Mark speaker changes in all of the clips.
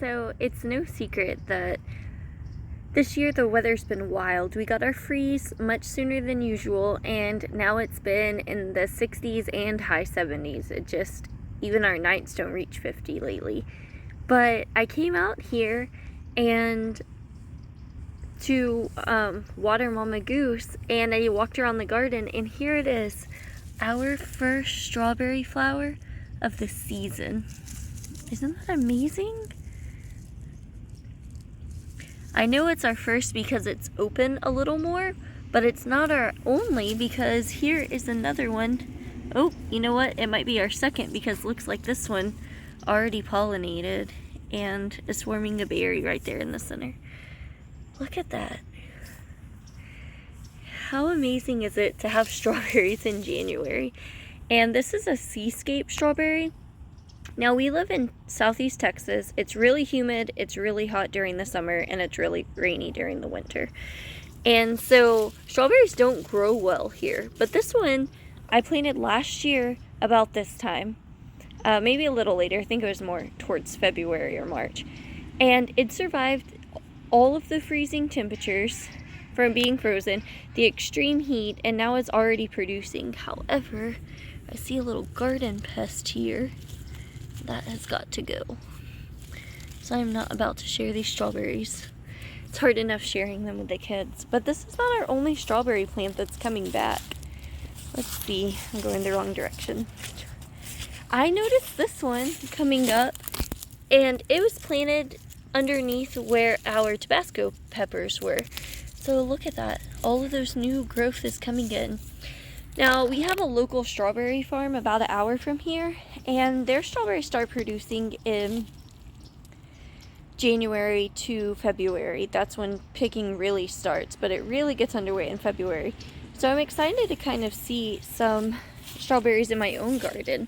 Speaker 1: So it's no secret that this year the weather's been wild. We got our freeze much sooner than usual, and now it's been in the 60s and high 70s. Even our nights don't reach 50 lately. But I came out here and to water Mama Goose, and I walked around the garden, and here it is, our first strawberry flower of the season. Isn't that amazing? I know it's our first because it's open a little more, but it's not our only because here is another one. Oh, you know what? It might be our second because it looks like this one already pollinated and is forming a berry right there in the center. Look at that. How amazing is it to have strawberries in January? And this is a Seascape Strawberry. Now, we live in southeast Texas. It's really humid, it's really hot during the summer, and it's really rainy during the winter. And so strawberries don't grow well here. But this one I planted last year about this time, maybe a little later. I think it was more towards February or March. And it survived all of the freezing temperatures from being frozen, the extreme heat, and now it's already producing. However, I see a little garden pest here. That has got to go. So I'm not about to share these strawberries. It's hard enough sharing them with the kids. But this is not our only strawberry plant that's coming back. Let's see. I'm going the wrong direction. I noticed this one coming up, and it was planted underneath where our Tabasco peppers were. So look at that. All of those new growth is coming in. Now, we have a local strawberry farm about an hour from here, and their strawberries start producing in January to February. That's when picking really starts, but it really gets underway in February. So I'm excited to kind of see some strawberries in my own garden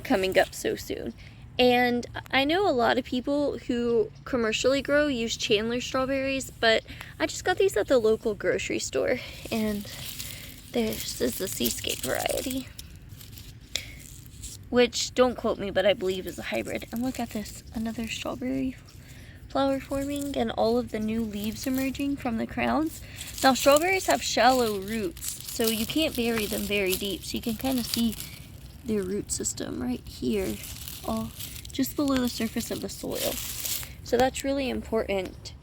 Speaker 1: coming up so soon. And I know a lot of people who commercially grow use Chandler strawberries, but I just got these at the local grocery store, and this is the Seascape variety, which, don't quote me, but I believe is a hybrid. And look at this, another strawberry flower forming and all of the new leaves emerging from the crowns. Now, strawberries have shallow roots, so you can't bury them very deep. So you can kind of see their root system right here, all just below the surface of the soil. So that's really important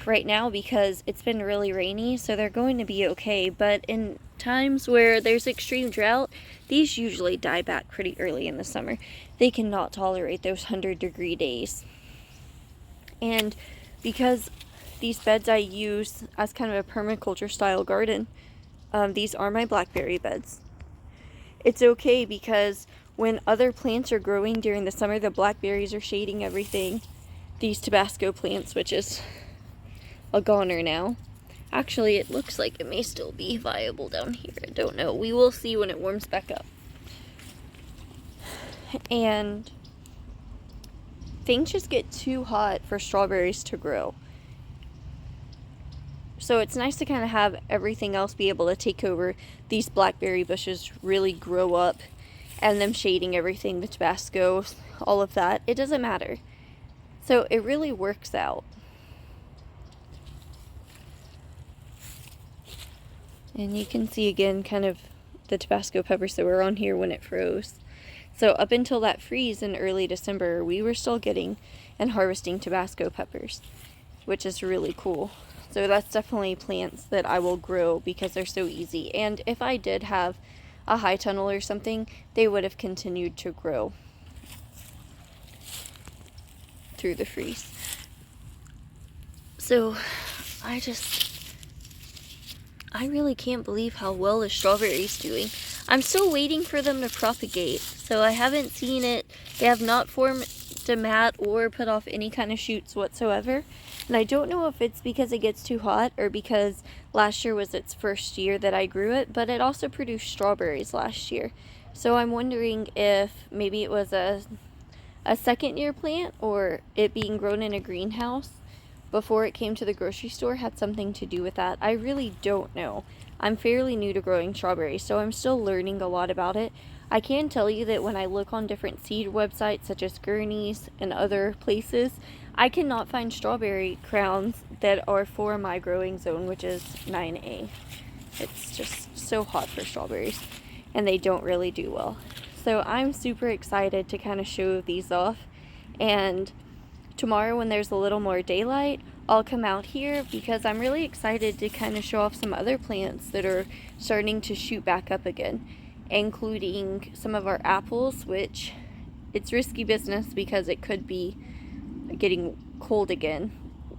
Speaker 1: right now because it's been really rainy, so they're going to be okay. But in times where there's extreme drought, these usually die back pretty early in the summer. They cannot tolerate those 100-degree days. And because these beds I use as kind of a permaculture style garden, these are my blackberry beds. It's okay because when other plants are growing during the summer, the blackberries are shading everything. These Tabasco plants, which is a goner now. Actually, it looks like it may still be viable down here. I don't know. We will see when it warms back up. And things just get too hot for strawberries to grow. So it's nice to kind of have everything else be able to take over. These blackberry bushes really grow up, and them shading everything, the Tabasco, all of that. It doesn't matter. So it really works out. And you can see again kind of the Tabasco peppers that were on here when it froze. So up until that freeze in early December, we were still getting and harvesting Tabasco peppers, which is really cool. So that's definitely plants that I will grow because they're so easy. And if I did have a high tunnel or something, they would have continued to grow through the freeze. So I really can't believe how well the strawberry's doing. I'm still waiting for them to propagate, so I haven't seen it. They have not formed a mat or put off any kind of shoots whatsoever. And I don't know if it's because it gets too hot or because last year was its first year that I grew it, but it also produced strawberries last year. So I'm wondering if maybe it was a second year plant, or it being grown in a greenhouse before it came to the grocery store had something to do with that. I really don't know. I'm fairly new to growing strawberries, so I'm still learning a lot about it. I can tell you that when I look on different seed websites such as Gurney's and other places, I cannot find strawberry crowns that are for my growing zone, which is 9A. It's just so hot for strawberries, and they don't really do well. So I'm super excited to kind of show these off, and tomorrow when there's a little more daylight, I'll come out here because I'm really excited to kind of show off some other plants that are starting to shoot back up again, including some of our apples, which it's risky business because it could be getting cold again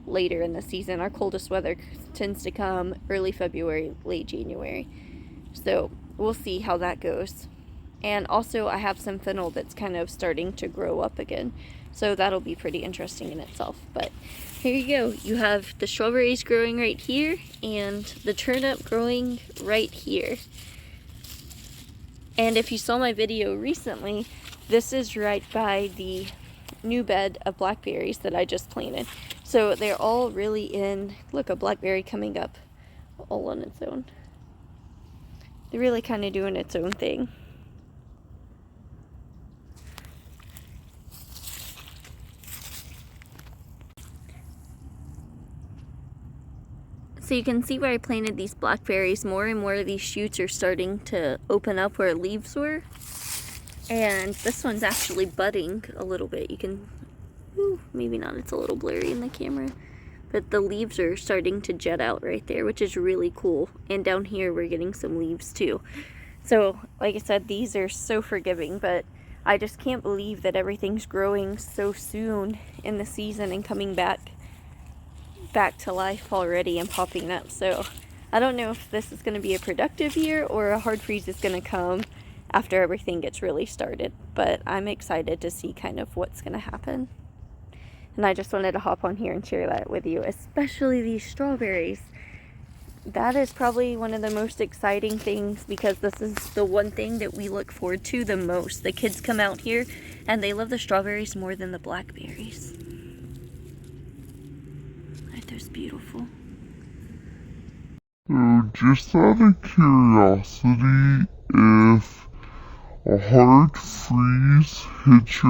Speaker 1: later in the season. Our coldest weather tends to come early February, late January. So we'll see how that goes. And also I have some fennel that's kind of starting to grow up again. So that'll be pretty interesting in itself. But here you go. You have the strawberries growing right here and the turnip growing right here. And if you saw my video recently, this is right by the new bed of blackberries that I just planted. So they're all really in, look, a blackberry coming up all on its own. They're really kind of doing its own thing. So you can see where I planted these blackberries, more and more of these shoots are starting to open up where leaves were. And this one's actually budding a little bit. You can, maybe not, it's a little blurry in the camera. But the leaves are starting to jet out right there, which is really cool. And down here we're getting some leaves too. So, like I said, these are so forgiving, but I just can't believe that everything's growing so soon in the season and coming back to life already and popping up. So I don't know if this is going to be a productive year or a hard freeze is going to come after everything gets really started, but I'm excited to see kind of what's going to happen. And I just wanted to hop on here and share that with you, especially these strawberries. That is probably one of the most exciting things because this is the one thing that we look forward to the most. The kids come out here and they love the strawberries more than the blackberries. There's beautiful.
Speaker 2: So just out of curiosity, if a hard freeze hits your